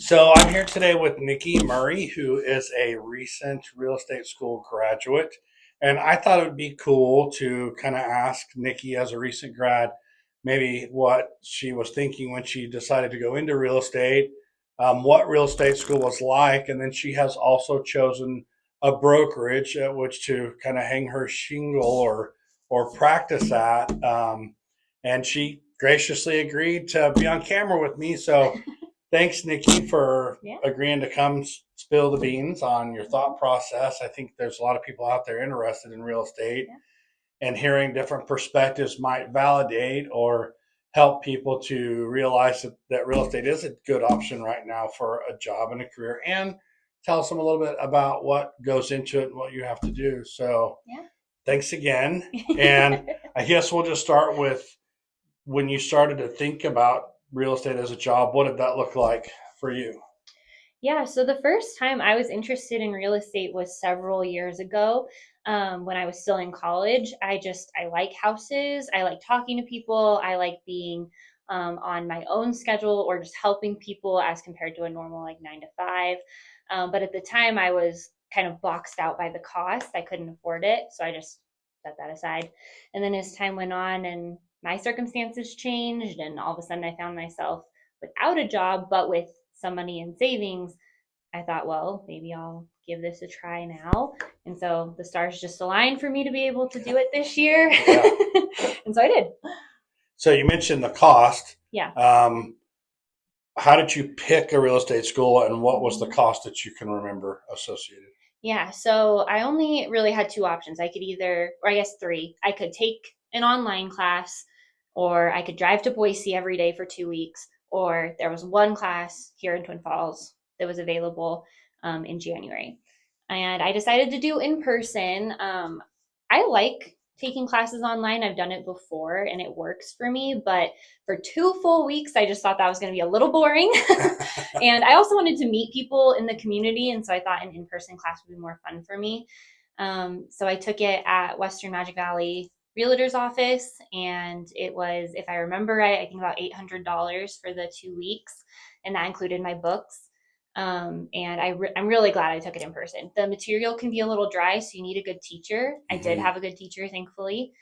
So I'm here today with Nikki Murray, who is a recent real estate school graduate. And I thought it would be cool to kind of ask Nikki, as a recent grad, maybe what she was thinking when she decided to go into real estate, what real estate school was like. And then she has also chosen a brokerage at which to kind of hang her shingle or practice at. And she graciously agreed to be on camera with me. So thanks, Nikki, for Yeah. agreeing to come spill the beans on your thought process. I think there's a lot of people out there interested in real estate, and hearing different perspectives might validate or help people to realize that real estate is a good option right now for a job and a career, and tell us a little bit about what goes into it and what you have to do. So, Yeah. thanks again. And I guess we'll just start with when you started to think about real estate as a job. What did that look like for you? Yeah, so the first time I was interested in real estate was several years ago, when I was still in college. I like houses. I like talking to people. I like being on my own schedule or just helping people as compared to a normal like 9 to 5. But at the time, I was kind of boxed out by the cost. I couldn't afford it. So I just set that aside. And then as time went on and my circumstances changed, and all of a sudden I found myself without a job, but with some money in savings, I thought, well, maybe I'll give this a try now. And so the stars just aligned for me to be able to do it this year. Yeah. And so I did. So you mentioned the cost. Yeah. Um, how did you pick a real estate school, and what was the cost that you can remember associated? Yeah. So I only really had two options. I could either, or I guess three, I could take an online class, or I could drive to Boise every day for 2 weeks, or there was one class here in Twin Falls that was available in January. And I decided to do in person. I like taking classes online. I've done it before and it works for me, but for 2 full weeks, I just thought that was going to be a little boring. And I also wanted to meet people in the community. And so I thought an in person class would be more fun for me. So I took it at Western Magic Valley Realtor's office, and it was, if I remember right, I think about $800 for the 2 weeks, and that included my books. And I'm really glad I took it in person. The material can be a little dry, so you need a good teacher. I did have a good teacher, thankfully.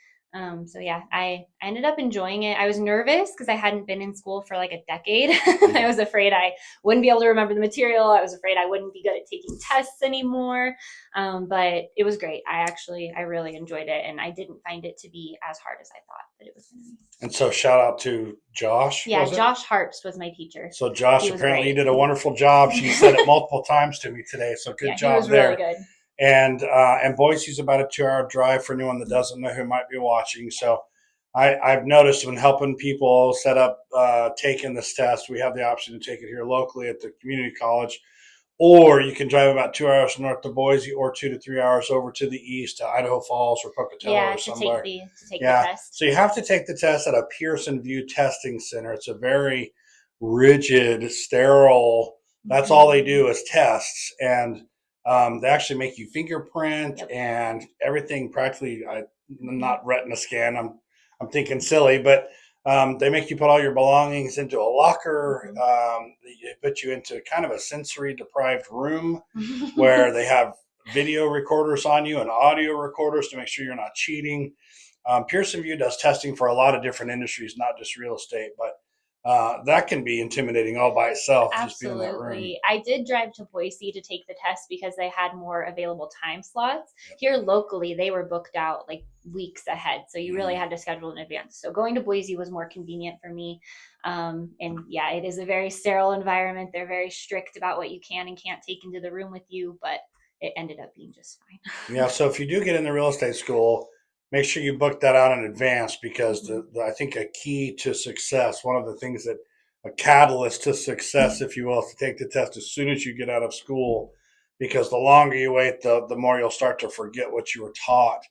So yeah, I ended up enjoying it. I was nervous because I hadn't been in school for like a decade. I was afraid I wouldn't be able to remember the material. I was afraid I wouldn't be good at taking tests anymore. But it was great. I really enjoyed it, and I didn't find it to be as hard as I thought that it was going to be. And so, shout out to Josh. Yeah, Josh Harpst was my teacher. So, Josh, He was apparently you great. did a wonderful job. She said it multiple times to me today. So, good Yeah, he job was there. really good. And Boise's about a 2 hour drive for anyone that doesn't know who might be watching. So, I've noticed when helping people set up taking this test, we have the option to take it here locally at the community college, or you can drive about 2 hours north to Boise, or 2 to 3 hours over to the east to Idaho Falls or Pocatello Yeah, or somewhere. to take the Yeah. test. So you have to take the test at a Pearson View testing center. It's a very rigid, sterile. That's all they do is tests, and they actually make you fingerprint and everything. Practically, I'm not retina scan. I'm thinking silly, but they make you put all your belongings into a locker. They put you into kind of a sensory deprived room where they have video recorders on you and audio recorders to make sure you're not cheating. Pearson View does testing for a lot of different industries, not just real estate, but that can be intimidating all by itself. Just being in that room. Absolutely. I did drive to Boise to take the test because they had more available time slots. Here locally, they were booked out like weeks ahead. So you really had to schedule in advance. So going to Boise was more convenient for me. And yeah, it is a very sterile environment. They're very strict about what you can and can't take into the room with you, but it ended up being just fine. Yeah. So if you do get into real estate school, make sure you book that out in advance, because I think a key to success, one of the things that a catalyst to success, if you will, is to take the test as soon as you get out of school, because the longer you wait, the more you'll start to forget what you were taught.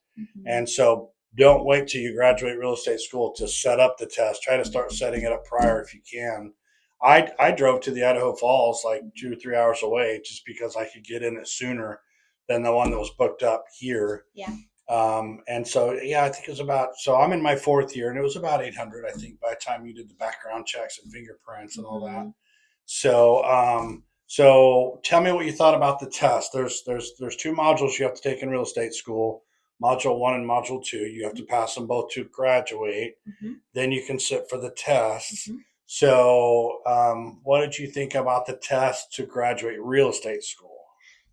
And so don't wait till you graduate real estate school to set up the test. Try to start setting it up prior if you can. I drove to the Idaho Falls like 2 or 3 hours away just because I could get in it sooner than the one that was booked up here. Yeah. And so, yeah, I think it was about, so I'm in my fourth year, and it was about 800, I think, by the time you did the background checks and fingerprints and all that. So tell me what you thought about the test. There's two modules you have to take in real estate school. Module 1 and Module 2. You have to pass them both to graduate. Mm-hmm. Then you can sit for the tests. Mm-hmm. So, what did you think about the test to graduate real estate school?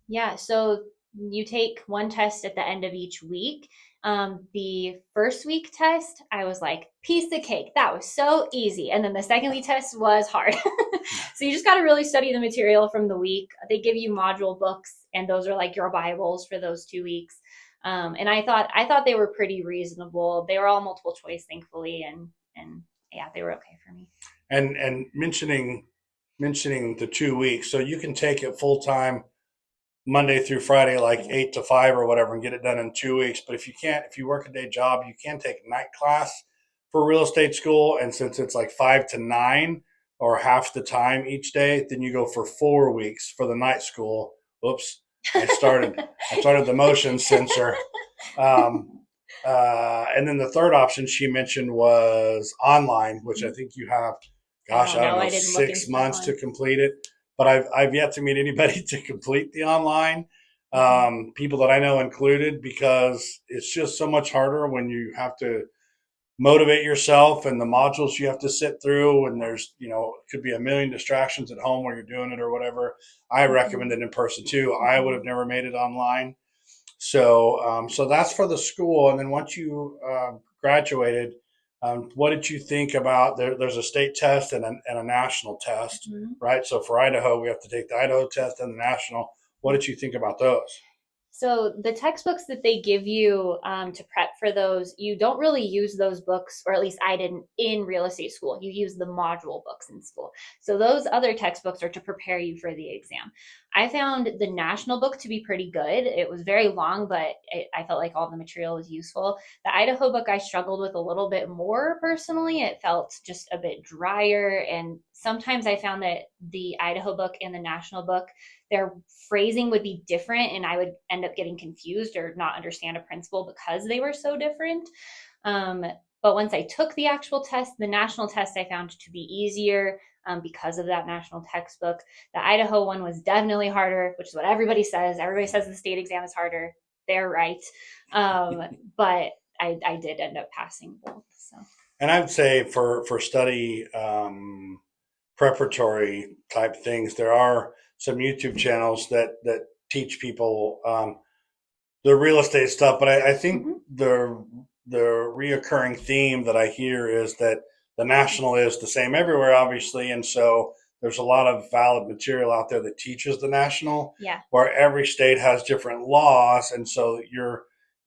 Yeah, so you take one test at the end of each week. The first week test, I was like, piece of cake. That was so easy. And then the second week test was hard. So you just got to really study the material from the week. They give you module books, and those are like your Bibles for those 2 weeks. And I thought they were pretty reasonable. They were all multiple choice, thankfully, and yeah, they were okay for me. And mentioning the 2 weeks, so you can take it full time Monday through Friday, like 8 to 5 or whatever, and get it done in 2 weeks. But if you work a day job, you can take night class for real estate school. And since it's like 5 to 9 or half the time each day, then you go for 4 weeks for the night school. Oops, I started the motion sensor. And then the third option she mentioned was online, which I think you have, gosh, I don't know, 6 months to complete it. But I've yet to meet anybody to complete the online, people that I know included, because it's just so much harder when you have to motivate yourself and the modules you have to sit through, and there's, it could be a million distractions at home where you're doing it or whatever. I recommend it in person too. I would have never made it online. So that's for the school. And then once you graduated, what did you think about there's a state test and a national test, right? So for Idaho, we have to take the Idaho test and the national. What did you think about those? So the textbooks that they give you to prep for those, you don't really use those books, or at least I didn't, in real estate school. You use the module books in school. So those other textbooks are to prepare you for the exam. I found the national book to be pretty good. It was very long, but I felt like all the material was useful. The Idaho book I struggled with a little bit more personally. It felt just a bit drier. And sometimes I found that the Idaho book and the national book, their phrasing would be different, and I would end up getting confused or not understand a principle because they were so different. But once I took the actual test, the national test I found to be easier because of that national textbook. The Idaho one was definitely harder, which is what everybody says. Everybody says the state exam is harder. They're right. But I did end up passing both. So. And I would say for study preparatory type things, there are some YouTube channels that teach people the real estate stuff. But I think the reoccurring theme that I hear is that the national is the same everywhere, obviously, and so there's a lot of valid material out there that teaches the national, where every state has different laws, and so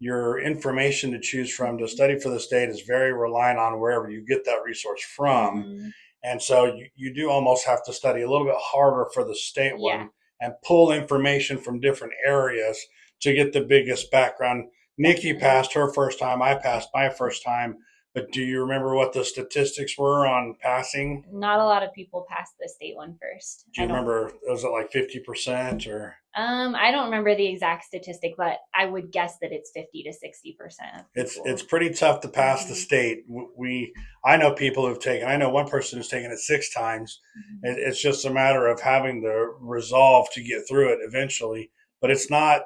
your information to choose from to study for the state is very reliant on wherever you get that resource from. And so you do almost have to study a little bit harder for the state one and pull information from different areas to get the biggest background. Nikki passed her first time. I passed my first time. But do you remember what the statistics were on passing? Not a lot of people passed the state one first. Do you remember, was it like 50% or? I don't remember the exact statistic, but I would guess that it's 50 to 60%. It's pretty tough to pass the state. I know people who've taken. I know one person who's taken it 6 times. It's just a matter of having the resolve to get through it eventually. But it's not,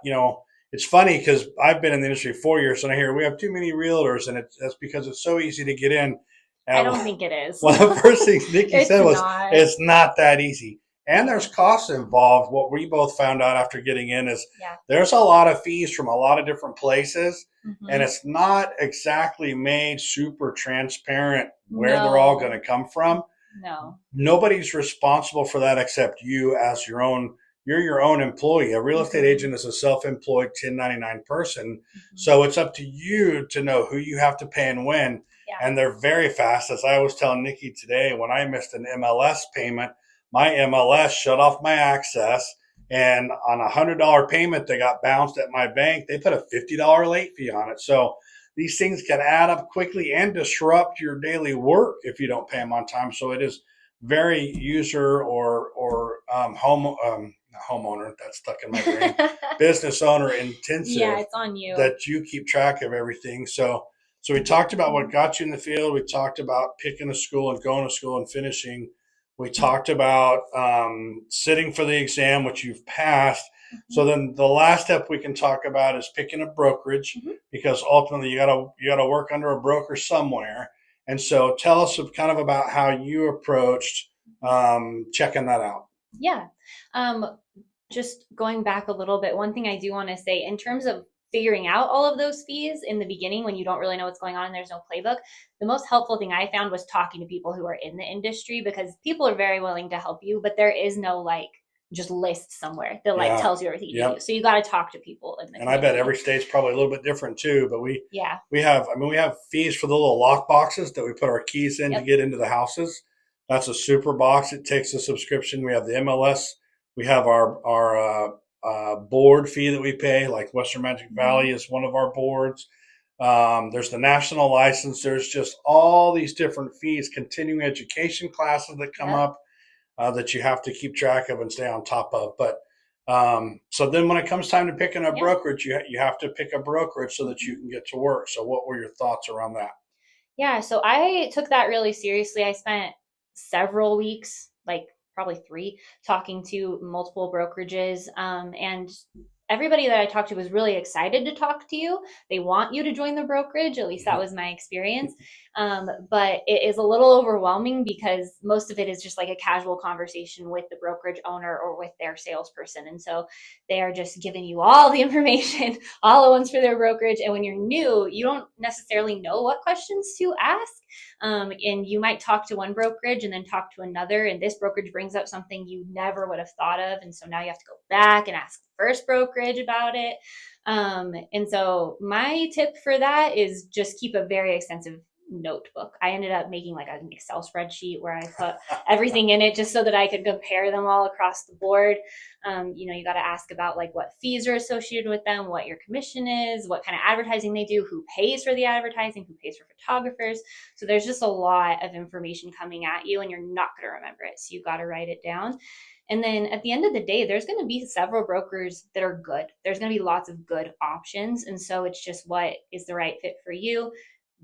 It's funny because I've been in the industry 4 years, and I hear we have too many realtors, and that's because it's so easy to get in. I don't think it is. Well, the first thing Nikki said was, it's not that easy. And there's costs involved. What we both found out after getting in is there's a lot of fees from a lot of different places, and it's not exactly made super transparent where they're all going to come from. No. Nobody's responsible for that except you as your own. You're your own employee. A real estate agent is a self-employed 1099 person. So it's up to you to know who you have to pay and when. And they're very fast. As I was telling Nikki today, when I missed an MLS payment, my MLS shut off my access. And on a $100 payment that got bounced at my bank, they put a $50 late fee on it. So these things can add up quickly and disrupt your daily work if you don't pay them on time. So it is very user or homeowner, that's stuck in my brain, business owner intensive. It's on you that you keep track of everything. So we talked about what got you in the field. We talked about picking a school and going to school and finishing. We talked about sitting for the exam, which you've passed. So then the last step we can talk about is picking a brokerage, because ultimately you gotta work under a broker somewhere. And so tell us kind of about how you approached checking that out. Yeah. Just going back a little bit, one thing I do want to say in terms of figuring out all of those fees in the beginning when you don't really know what's going on and there's no playbook, the most helpful thing I found was talking to people who are in the industry, because people are very willing to help you, but there is no like just list somewhere that like tells you everything you do. So you got to talk to people in the And I bet every state's probably a little bit different too, but we have fees for the little lock boxes that we put our keys in to get into the houses. That's a super box. It takes a subscription. We have the MLS. We have our board fee that we pay, like Western Magic Valley is one of our boards. There's the national license. There's just all these different fees, continuing education classes that come up that you have to keep track of and stay on top of. But so then when it comes time to picking a brokerage, you have to pick a brokerage so that you can get to work. So what were your thoughts around that? Yeah, so I took that really seriously. I spent several weeks, like probably 3, talking to multiple brokerages. And everybody that I talked to was really excited to talk to you. They want you to join the brokerage. At least that was my experience. But it is a little overwhelming because most of it is just like a casual conversation with the brokerage owner or with their salesperson. And so they are just giving you all the information all at once for their brokerage. And when you're new, you don't necessarily know what questions to ask. And you might talk to one brokerage and then talk to another, and this brokerage brings up something you never would have thought of. And so now you have to go back and ask the first brokerage about it. And so my tip for that is just keep a very extensive notebook. I ended up making like an Excel spreadsheet where I put everything in it just so that I could compare them all across the board. You got to ask about like what fees are associated with them, what your commission is, what kind of advertising they do, who pays for the advertising, who pays for photographers. So there's just a lot of information coming at you and you're not going to remember it. So you got to write it down. And then at the end of the day, there's going to be several brokers that are good. There's going to be lots of good options. And so it's just what is the right fit for you.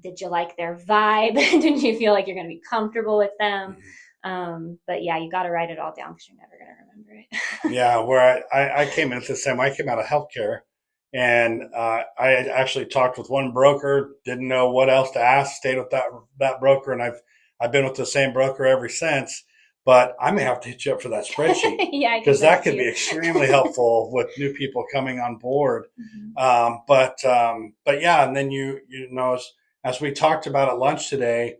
Did you like their vibe? Did you feel like you're going to be comfortable with them? But yeah, you got to write it all down because you're never going to remember it. Yeah, where I came into the same, I came out of healthcare, and I actually talked with one broker, didn't know what else to ask, stayed with that broker, and I've been with the same broker ever since. But I may have to hit you up for that spreadsheet. Yeah, because that could be extremely helpful with new people coming on board. But yeah, and then you know, as we talked about at lunch today,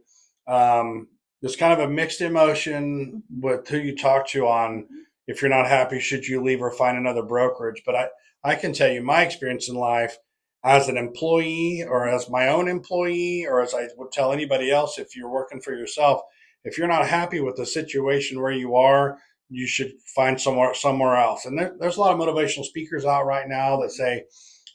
there's kind of a mixed emotion with who you talk to on if you're not happy, should you leave or find another brokerage. But I can tell you my experience in life as an employee or as my own employee, or as I would tell anybody else, if you're working for yourself, if you're not happy with the situation where you are, you should find somewhere else. And there's a lot of motivational speakers out right now that say,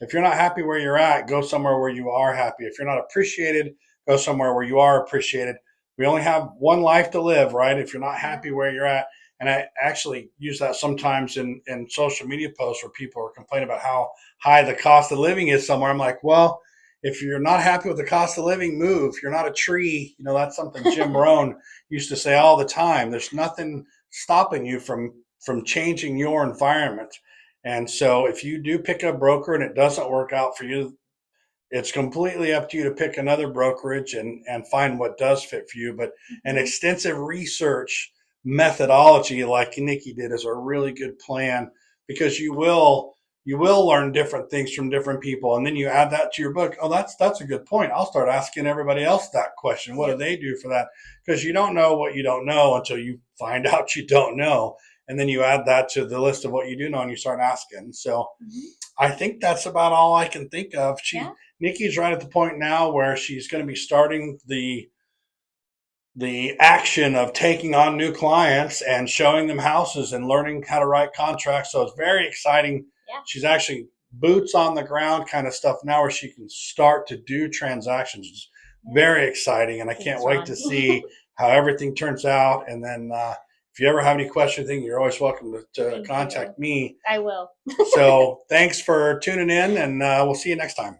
if you're not happy where you're at, go somewhere where you are happy. If you're not appreciated, go somewhere where you are appreciated. We only have one life to live, right? If you're not happy where you're at. And I actually use that sometimes in social media posts where people are complaining about how high the cost of living is somewhere. I'm like, well, if you're not happy with the cost of living, move. You're not a tree. You know, that's something Jim Rohn used to say all the time. There's nothing stopping you from changing your environment. And so if you do pick a broker and it doesn't work out for you, it's completely up to you to pick another brokerage and find what does fit for you. But an extensive research methodology like Nikki did is a really good plan, because you will learn different things from different people, and then you add that to your book. Oh, that's a good point. I'll start asking everybody else that question. What do they do for that? Because you don't know what you don't know until you find out you don't know, and then you add that to the list of what you do know and you start asking. So I think that's about all I can think of. Nikki's right at the point now where she's going to be starting the action of taking on new clients and showing them houses and learning how to write contracts. So it's very exciting. She's actually boots on the ground kind of stuff now where she can start to do transactions. It's very exciting. And I can't wait to see how everything turns out. And then if you ever have any questions, you're always welcome to contact me. I will. So thanks for tuning in, and we'll see you next time.